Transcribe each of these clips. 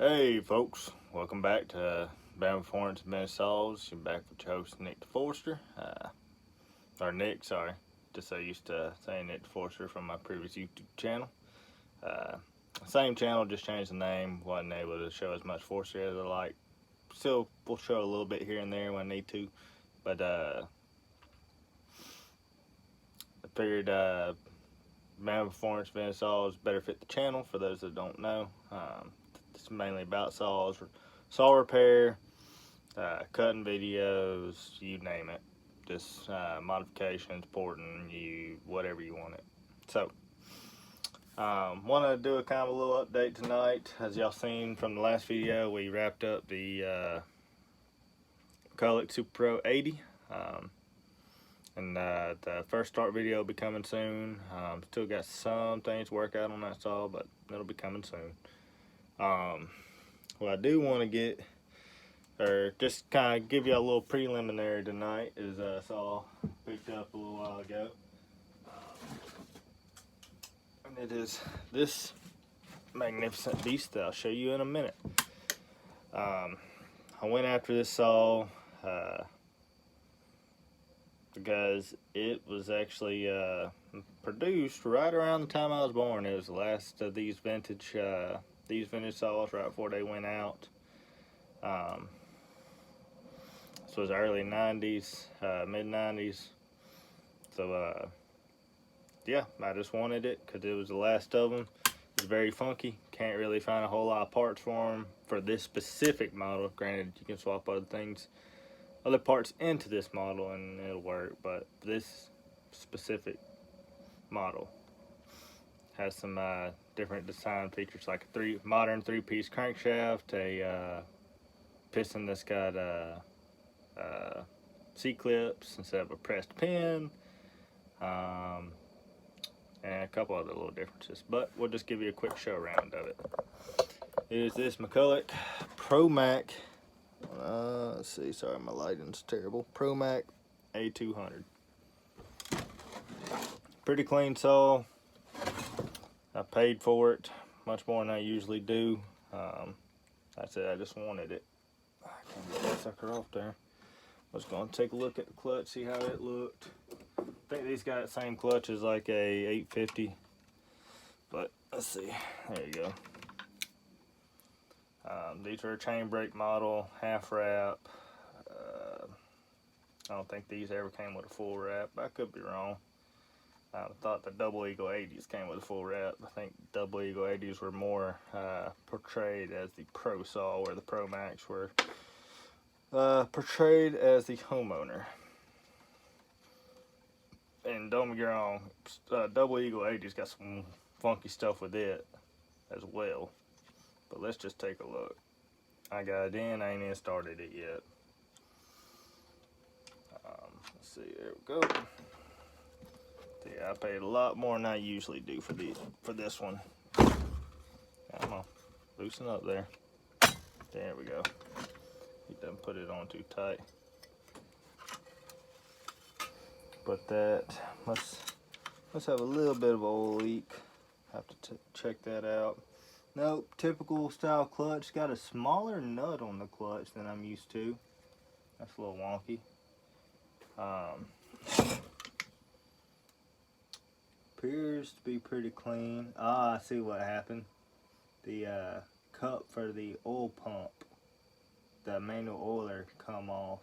Hey folks, welcome back to Bama Performance and Saws. You're back with your host Nick DeForster. Or Nick, sorry. Just so used to saying Nick DeForster from my previous YouTube channel. Uh, Same channel, just changed the name. Wasn't able to show as much Forster as I like. Still, we'll show a little bit here and there when I need to. But I figured Bama Performance and Saws better fit the channel for those that don't know. It's mainly about saws, saw repair, cutting videos, you name it. Just modifications, porting, whatever you want it. So, wanted to do a kind of a little update tonight. As y'all seen from the last video, we wrapped up the McCulloch Super Pro 80. And the first start video will be coming soon. Still got some things to work out on that saw, but it'll be coming soon. What I do want to get, or just kind of give you a little preliminary tonight, is a saw picked up a little while ago. And it is this magnificent beast that I'll show you in a minute. I went after this saw because it was actually produced right around the time I was born. It was the last of these vintage saws right before they went out. This was early 90s, mid 90s. So yeah, I just wanted it because it was the last of them. It's very funky. Can't really find a whole lot of parts for them for this specific model. Granted, you can swap other parts into this model and it'll work, but this specific model has some different design features, like a modern three-piece crankshaft, a piston that's got C-clips instead of a pressed pin, and a couple other little differences, but we'll just give you a quick show around of it. It is this McCulloch ProMac, let's see, sorry my lighting's terrible, ProMac A200. Pretty clean saw. I paid for it much more than I usually do. That's it, I just wanted it. I can't get that sucker off there. I was going to take a look at the clutch, see how it looked. I think these got the same clutch as like a 850, but let's see. There you go. These are a chain brake model, half wrap. I don't think these ever came with a full wrap. I could be wrong. I thought the Double Eagle 80s came with a full wrap. I think Double Eagle 80s were more portrayed as the pro saw, where the Pro Max were portrayed as the homeowner. And don't get me wrong, Double Eagle 80's got some funky stuff with it as well. But let's just take a look. I got it in, I ain't even started it yet. Let's see, there we go. Yeah, I paid a lot more than I usually do for this one. Come on, loosen up there. There we go. He doesn't put it on too tight. But that must have a little bit of oil leak. Have to check that out. Nope, typical style clutch. Got a smaller nut on the clutch than I'm used to. That's a little wonky. Appears to be pretty clean. I see what happened. The cup for the oil pump, the manual oiler, come off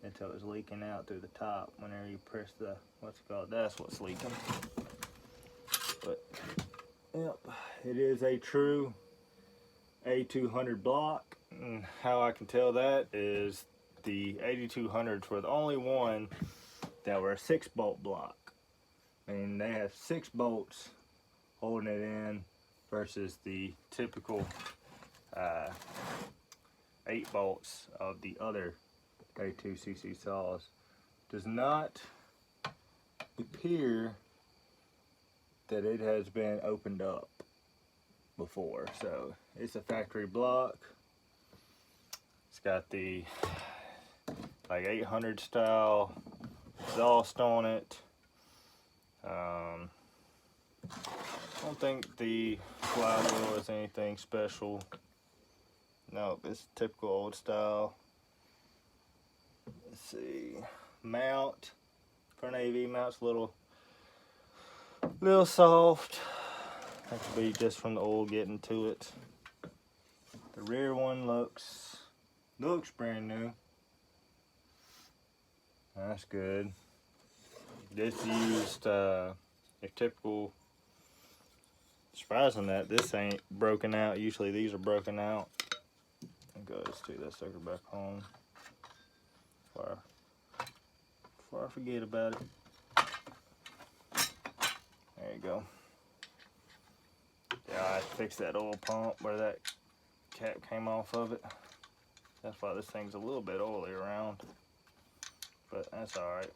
until it was leaking out through the top whenever you press the, what's it called, that's what's leaking. But yep, it is a true A200 block, and how I can tell that is the 8200s were the only one that were a 6-bolt block. I mean, they have 6 bolts holding it in versus the typical 8 bolts of the other A2cc saws. Does not appear that it has been opened up before, so it's a factory block. It's got the like 800 style exhaust on it. I don't think the flywheel is anything special. No, it's typical old style. Let's see. Mount. Front AV mount's a little soft. That could be just from the oil getting to it. The rear one looks brand new. That's good. This used your typical. Surprising that this ain't broken out. Usually these are broken out. Go, let's take that sucker back home before I forget about it. There you go. Yeah, I fixed that oil pump where that cap came off of it. That's why this thing's a little bit oily around, but that's all right.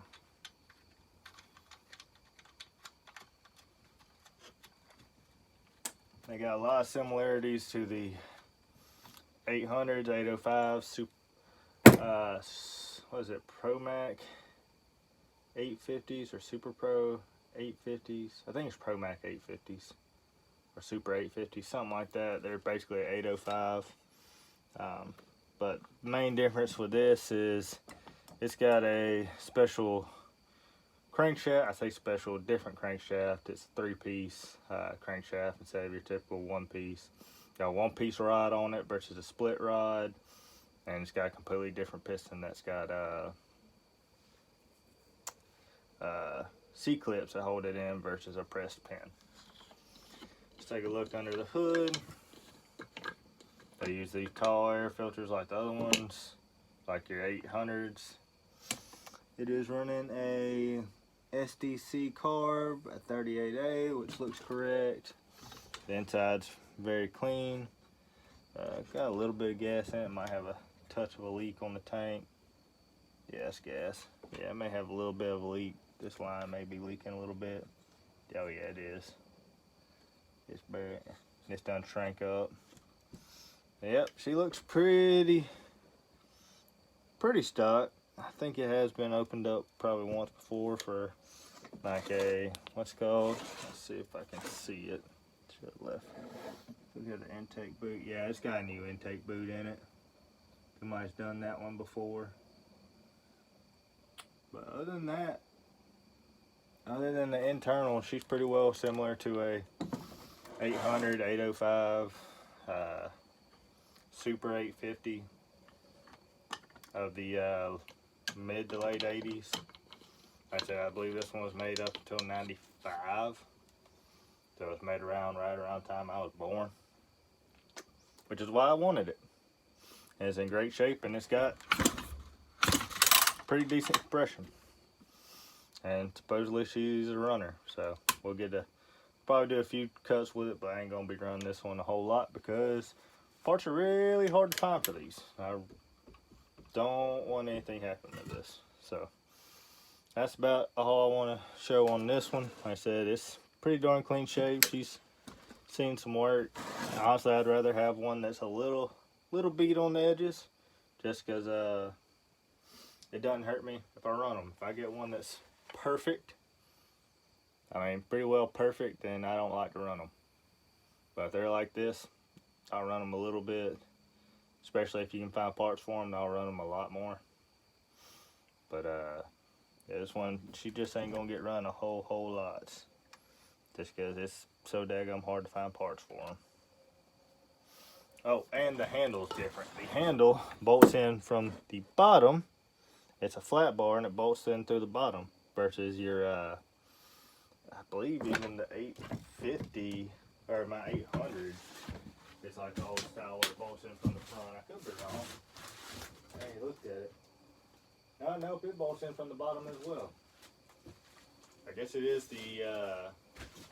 They got a lot of similarities to the 800s, 805s, what is it, Pro Mac 850s or Super Pro 850s? I think it's Pro Mac 850s or Super 850s, something like that. They're basically 805. But the main difference with this is it's got a special crankshaft. I say special, different crankshaft. It's a 3-piece crankshaft instead of your typical 1-piece. Got a 1-piece rod on it versus a split rod, and it's got a completely different piston that's got C-clips that hold it in versus a pressed pin. Let's take a look under the hood. They use these tall air filters like the other ones, like your 800s. It is running a SDC carb at 38A, which looks correct. The inside's very clean. Got a little bit of gas in it. Might have a touch of a leak on the tank. Yeah, it's gas. Yeah, it may have a little bit of a leak. This line may be leaking a little bit. Oh yeah, it is. It's done shrank up. Yep, she looks pretty stock. I think it has been opened up probably once before for like a, what's it called? Let's see if I can see it. Should have left. Look at the intake boot. Yeah, it's got a new intake boot in it. Somebody's done that one before. But other than that, other than the internal, she's pretty well similar to a 800, 805, Super 850 of the mid to late 80s. Like I said, I believe this one was made up until 95. So it's made right around the time I was born, which is why I wanted it. And it's in great shape, and it's got pretty decent compression. And supposedly she's a runner, so we'll get to probably do a few cuts with it, but I ain't gonna be running this one a whole lot because parts are really hard to find for these. I don't want anything happening to this. So that's about all I want to show on this one. Like I said, it's pretty darn clean shape. She's seen some work. Honestly, I'd rather have one that's a little beat on the edges, just because it doesn't hurt me if I run them. If I get one that's perfect, I mean pretty well perfect, then I don't like to run them. But if they're like this, I'll run them a little bit, especially if you can find parts for them. I'll run them a lot more. But yeah, this one, she just ain't gonna get run a whole lot, just because it's so daggum hard to find parts for them. Oh, and the handle's different. The handle bolts in from the bottom. It's a flat bar and it bolts in through the bottom versus your I believe even the 850 or my 800. It's like the old style where it bolts in from the front. I could be wrong. I ain't looked at it. No, nope, it bolts in from the bottom as well. I guess it is the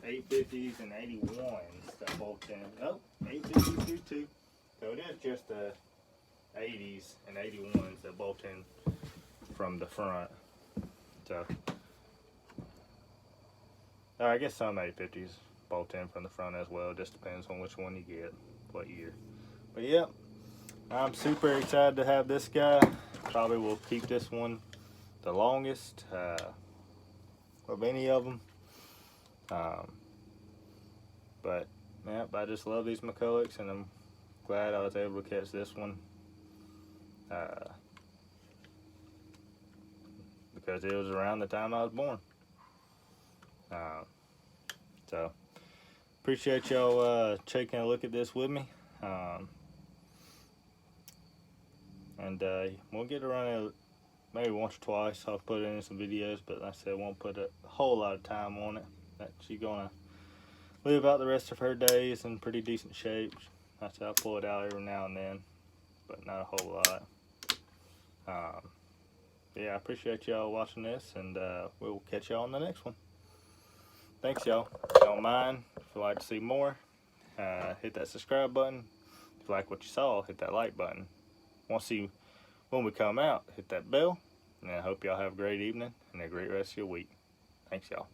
850s and 81s that bolt in. Nope, 850s do too. So it is just the 80s and 81s that bolt in from the front. So, I guess some 850s bolt in from the front as well. Just depends on which one you get, what year. But yeah, I'm super excited to have this guy. Probably will keep this one the longest of any of them. But yeah, I just love these McCullochs, and I'm glad I was able to catch this one. Because it was around the time I was born. So appreciate y'all taking a look at this with me. And we'll get around it maybe once or twice. I'll put it in some videos, but like I said, I won't put a whole lot of time on it. That she's gonna live out the rest of her days in pretty decent shape. Like I said, I'll pull it out every now and then, but not a whole lot. Yeah, I appreciate y'all watching this, and we'll catch y'all on the next one. Thanks, y'all. If you don't mind, if you'd like to see more, hit that subscribe button. If you like what you saw, hit that like button. Want to see when we come out, hit that bell. And I hope y'all have a great evening and a great rest of your week. Thanks, y'all.